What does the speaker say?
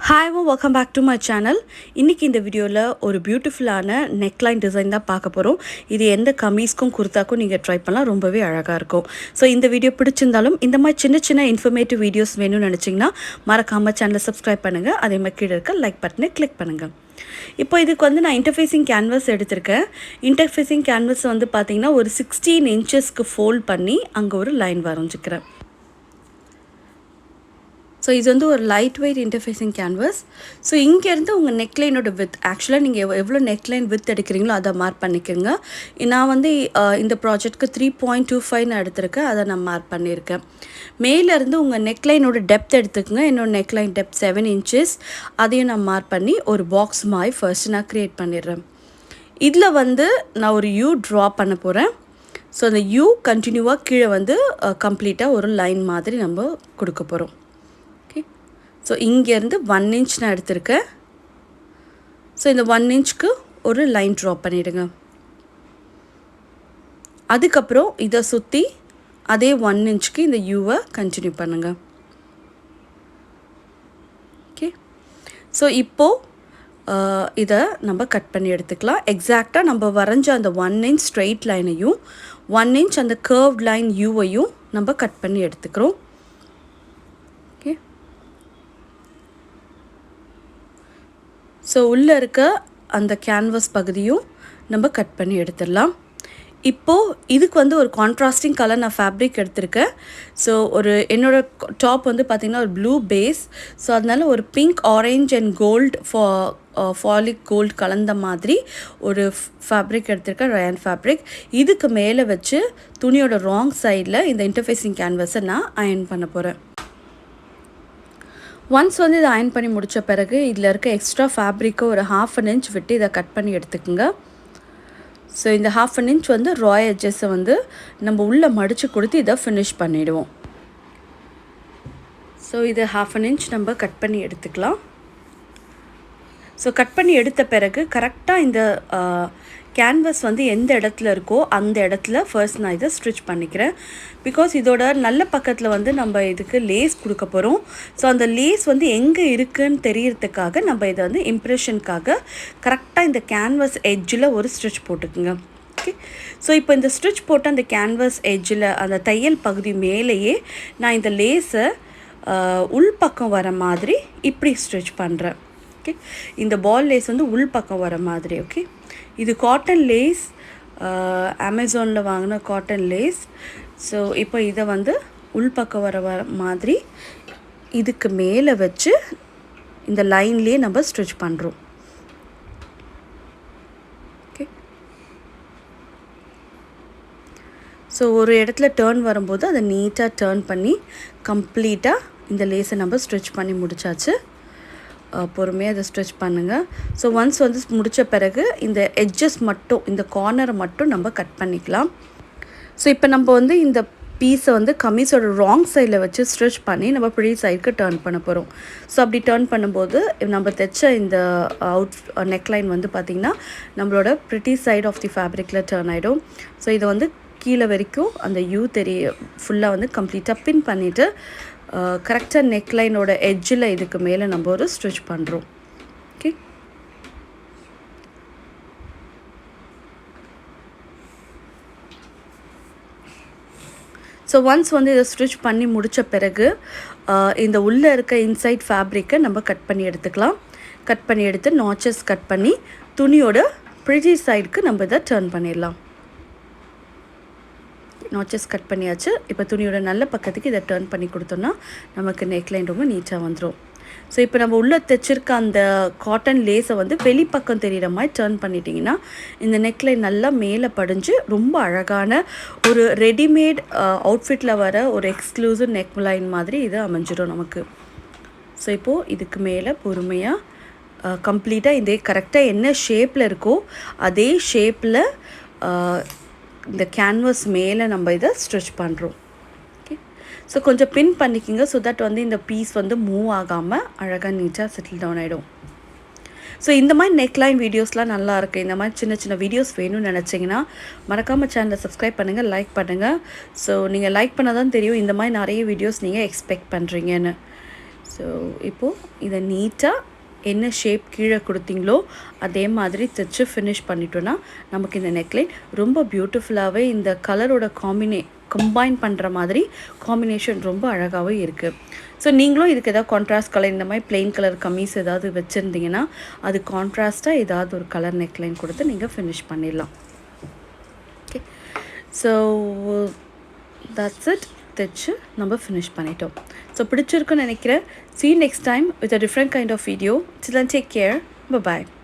Hi, welcome back to my channel. இன்னைக்கு இந்த வீடியோல ஒரு பியூட்டிஃபுல்லான neckline டிசைன் தான் பார்க்க போறோம். இது எந்த கமீஸ்க்கும் குர்தாக்கும் நீங்க ட்ரை பண்ணலாம், ரொம்பவே அழகா இருக்கும். சோ இந்த வீடியோ பிடிச்சிருந்தாலும் இந்த மாதிரி சின்ன சின்ன இன்ஃபர்மேட்டிவ் வீடியோஸ் வேணும்னு நினைச்சீங்கன்னா மறக்காம சேனலை சப்ஸ்கிரைப் பண்ணுங்க. அதே மாதிரி கீழ இருக்க லைக் பட்டனை கிளிக் பண்ணுங்க. இப்போ இதுக்கு வந்து நான் இன்டர்ஃபேசிங் கேன்வாஸ் எடுத்திருக்கேன். இன்டர்ஃபேசிங் கேன்வாஸ் வந்து பாத்தீங்கன்னா ஒரு 16 இன்ச்சஸ்க்கு ஃபோல்ட் பண்ணி அங்க ஒரு லைன் வரைஞ்சிக்கிறேன். ஸோ இது வந்து ஒரு light weight interfacing canvas. So இங்கேருந்து உங்கள் நெக்லைனோட வித் ஆக்சுவலாக நீங்கள் எவ்வளோ நெக்லைன் வித் எடுக்கிறீங்களோ அதை மார்க் பண்ணிக்கோங்க. நான் வந்து இந்த ப்ராஜெக்ட்க்கு 3.25 நான் எடுத்திருக்கேன், அதை நான் மார்க் பண்ணியிருக்கேன். மேலேருந்து உங்கள் நெக்லைனோட டெப்த் எடுத்துக்கோங்க. என்னோட நெக்லைன் டெப்த் 7 இன்ச்சஸ், அதையும் நான் மார்க் பண்ணி ஒரு பாக்ஸ் மாதிரி ஃபர்ஸ்ட் நான் க்ரியேட் பண்ணிடுறேன். இதில் வந்து நான் ஒரு யூ ட்ரா பண்ண போகிறேன். ஸோ அந்த யூ கண்டினியூவாக கீழே வந்து கம்ப்ளீட்டாக ஒரு லைன் மாதிரி நம்ம கொடுக்க போகிறோம். ஸோ இங்கேருந்து 1 இன்ச் நான் எடுத்திருக்கேன். ஸோ இந்த 1 இன்ச்சுக்கு ஒரு லைன் ட்ரா பண்ணிவிடுங்க. அதுக்கப்புறம் இதை சுற்றி அதே 1 இன்ச்சுக்கு இந்த யூவை கண்டினியூ பண்ணுங்கள். ஓகே, ஸோ இப்போது இதை நம்ம கட் பண்ணி எடுத்துக்கலாம். எக்ஸாக்டாக நம்ம வரைஞ்ச அந்த 1 இன்ச் ஸ்ட்ரெயிட் லைனையும் 1 இன்ச் அந்த கர்வ்ட் லைன் யூவையும் நம்ம கட் பண்ணி எடுத்துக்கிறோம். ஸோ உள்ளே இருக்க அந்த கேன்வாஸ் பகுதியும் நம்ம கட் பண்ணி எடுத்துடலாம். இப்போது இதுக்கு வந்து ஒரு கான்ட்ராஸ்டிங் கலர் நான் ஃபேப்ரிக் எடுத்திருக்கேன். ஸோ என்னோடய டாப் வந்து பார்த்திங்கன்னா ஒரு ப்ளூ பேஸ். ஸோ அதனால ஒரு பிங்க், ஆரஞ்ச் அண்ட் கோல்டு ஃபாலிக் கோல்டு கலந்த மாதிரி ஒரு ஃபேப்ரிக் எடுத்திருக்கேன், ரயான் ஃபேப்ரிக். இதுக்கு மேலே வச்சு துணியோட ராங் சைடில் இந்த இன்டர்ஃபேசிங் கேன்வாஸை நான் அயர்ன் பண்ண போகிறேன். ஒன்ஸ் வந்து இதை அயர்ன் பண்ணி முடித்த பிறகு இதில் இருக்க எக்ஸ்ட்ரா ஃபேப்ரிக்கை ஒரு 1/2 இன்ச் விட்டு இதை கட் பண்ணி எடுத்துக்கோங்க. ஸோ இந்த 1/2 இன்ச் வந்து ராய் எட்ஜஸை வந்து நம்ம உள்ளே மடித்து கொடுத்து இதை ஃபினிஷ் பண்ணிவிடுவோம். ஸோ இதை 1/2 இன்ச் நம்ம கட் பண்ணி எடுத்துக்கலாம். ஸோ கட் பண்ணி எடுத்த பிறகு கரெக்டாக இந்த கேன்வாஸ் வந்து எந்த இடத்துல இருக்கோ அந்த இடத்துல ஃபர்ஸ்ட் நான் இதை ஸ்டிச் பண்ணிக்கிறேன். பிகாஸ் இதோட நல்ல பக்கத்தில் வந்து நம்ம இதுக்கு லேஸ் கொடுக்க போகிறோம். ஸோ அந்த லேஸ் வந்து எங்கே இருக்குதுன்னு தெரியறதுக்காக நம்ம இதை வந்து இம்ப்ரெஷனுக்காக கரெக்டாக இந்த கேன்வாஸ் எட்ஜில் ஒரு ஸ்டிச் போட்டுக்குங்க. ஓகே, ஸோ இப்போ இந்த ஸ்டிச் போட்டு அந்த கேன்வாஸ் எட்ஜில் அந்த தையல் பகுதி மேலேயே நான் இந்த லேஸை உள்பக்கம் வர மாதிரி இப்படி ஸ்டிச் பண்ணுறேன். ஓகே, இந்த பால் லேஸ் வந்து உள்பக்கம் வர மாதிரி. ஓகே, இது காட்டன் லேஸ், அமேசானில் வாங்கின காட்டன் லேஸ். ஸோ இப்போ இதை வந்து உள்பக்கம் வர மாதிரி இதுக்கு மேலே வச்சு இந்த லைன்லேயே நம்ம ஸ்டிச் பண்ணுறோம். ஓகே, ஸோ ஒரு இடத்துல டேர்ன் வரும்போது அதை நீட்டாக டேர்ன் பண்ணி கம்ப்ளீட்டாக இந்த லேஸை நம்ம ஸ்டிச் பண்ணி முடித்தாச்சு. பொறுமையாக அதை ஸ்டிச் பண்ணுங்கள். ஸோ ஒன்ஸ் வந்து முடித்த பிறகு இந்த எட்ஜஸ் மட்டும், இந்த கார்னரை மட்டும் நம்ம கட் பண்ணிக்கலாம். ஸோ இப்போ நம்ம வந்து இந்த பீஸை வந்து கமீஸோட ராங் சைடில் வச்சு ஸ்டிச் பண்ணி நம்ம ப்ரீ சைடுக்கு டர்ன் பண்ண போகிறோம். ஸோ அப்படி டர்ன் பண்ணும்போது நம்ம தைச்ச இந்த நெக்லைன் வந்து பார்த்திங்கன்னா நம்மளோட ப்ரிட்டி சைட் ஆஃப் தி ஃபேப்ரிக்கில் டர்ன் ஆகிடும். ஸோ இதை வந்து கீழே வரைக்கும் அந்த யூ ஃபுல்லாக வந்து கம்ப்ளீட்டாக பின் பண்ணிவிட்டு கரெக்டாக நெக்லைனோட எட்ஜில் இதுக்கு மேலே நம்ம ஒரு ஸ்டிச் பண்ணுறோம். ஓகே, ஸோ ஒன்ஸ் வந்து இதை ஸ்டிச் பண்ணி முடித்த பிறகு இந்த உள்ளே இருக்க இன்சைட் ஃபேப்ரிக்கை நம்ம கட் பண்ணி எடுத்துக்கலாம். கட் பண்ணி எடுத்து நாச்சஸ் கட் பண்ணி துணியோட ப்ரிட்டி சைடுக்கு நம்ம இதை டர்ன் பண்ணிடலாம். நாச்சஸ் கட் பண்ணியாச்சு. இப்போ துணியோட நல்ல பக்கத்துக்கு இதை டர்ன் பண்ணி கொடுத்தோன்னா நமக்கு நெக்லைன் ரொம்ப நீட்டாக வந்துடும். ஸோ இப்போ நம்ம உள்ளே தைச்சிருக்க அந்த காட்டன் லேஸை வந்து வெளிப்பக்கம் தெரிகிற மாதிரி டர்ன் பண்ணிட்டிங்கன்னா இந்த நெக்லைன் நல்லா மேலே படிஞ்சு ரொம்ப அழகான ஒரு ரெடிமேட் அவுட்ஃபிட்டில் வர ஒரு எக்ஸ்க்ளூசிவ் நெக்லைன் மாதிரி இது அமைஞ்சிடும் நமக்கு. ஸோ இப்போது இதுக்கு மேலே பொறுமையாக கம்ப்ளீட்டாக இதே கரெக்டாக என்ன ஷேப்பில் இருக்கோ அதே ஷேப்பில் இந்த கேன்வாஸ் மேலே நம்ம இதை ஸ்டிச் பண்ணுறோம். ஓகே, ஸோ கொஞ்சம் பின் பண்ணிக்கிங்க ஸோ தட் வந்து இந்த பீஸ் வந்து மூவ் ஆகாமல் அழகாக நீட்டாக செட்டில் டவுன் ஆகிடும். ஸோ இந்த மாதிரி நெக்லைன் வீடியோஸ்லாம் நல்லா இருக்குது. இந்த மாதிரி சின்ன சின்ன வீடியோஸ் வேணும்னு நினச்சிங்கன்னா மறக்காமல் சேனலை சப்ஸ்கிரைப் பண்ணுங்கள், லைக் பண்ணுங்கள். ஸோ நீங்கள் லைக் பண்ணால் தான் தெரியும் இந்த மாதிரி நிறைய வீடியோஸ் நீங்கள் எக்ஸ்பெக்ட் பண்ணுறீங்கன்னு. ஸோ இப்போது இதை நீட்டாக என்ன ஷேப் கீழே கொடுத்தீங்களோ அதே மாதிரி தைச்சு ஃபினிஷ் பண்ணிட்டோன்னா நமக்கு இந்த நெக்லைன் ரொம்ப பியூட்டிஃபுல்லாகவே இந்த கலரோட கம்பைன் பண்ணுற மாதிரி காம்பினேஷன் ரொம்ப அழகாகவே இருக்குது. ஸோ நீங்களும் இதுக்கு ஏதாவது கான்ட்ராஸ்ட் கலர் இந்த மாதிரி பிளெயின் கலர் கம்மீஸ் ஏதாவது வச்சுருந்தீங்கன்னா அது கான்ட்ராஸ்ட்டாக ஏதாவது ஒரு கலர் நெக்லைன் கொடுத்து நீங்கள் ஃபினிஷ் பண்ணிடலாம். Okay, so that's it. தைச்சு நம்ம ஃபினிஷ் பண்ணிட்டோம். ஸோ பிடிச்சிருக்குன்னு நினைக்கிறேன். See you next time with a different kind of video. Till then, take care. Bye-bye.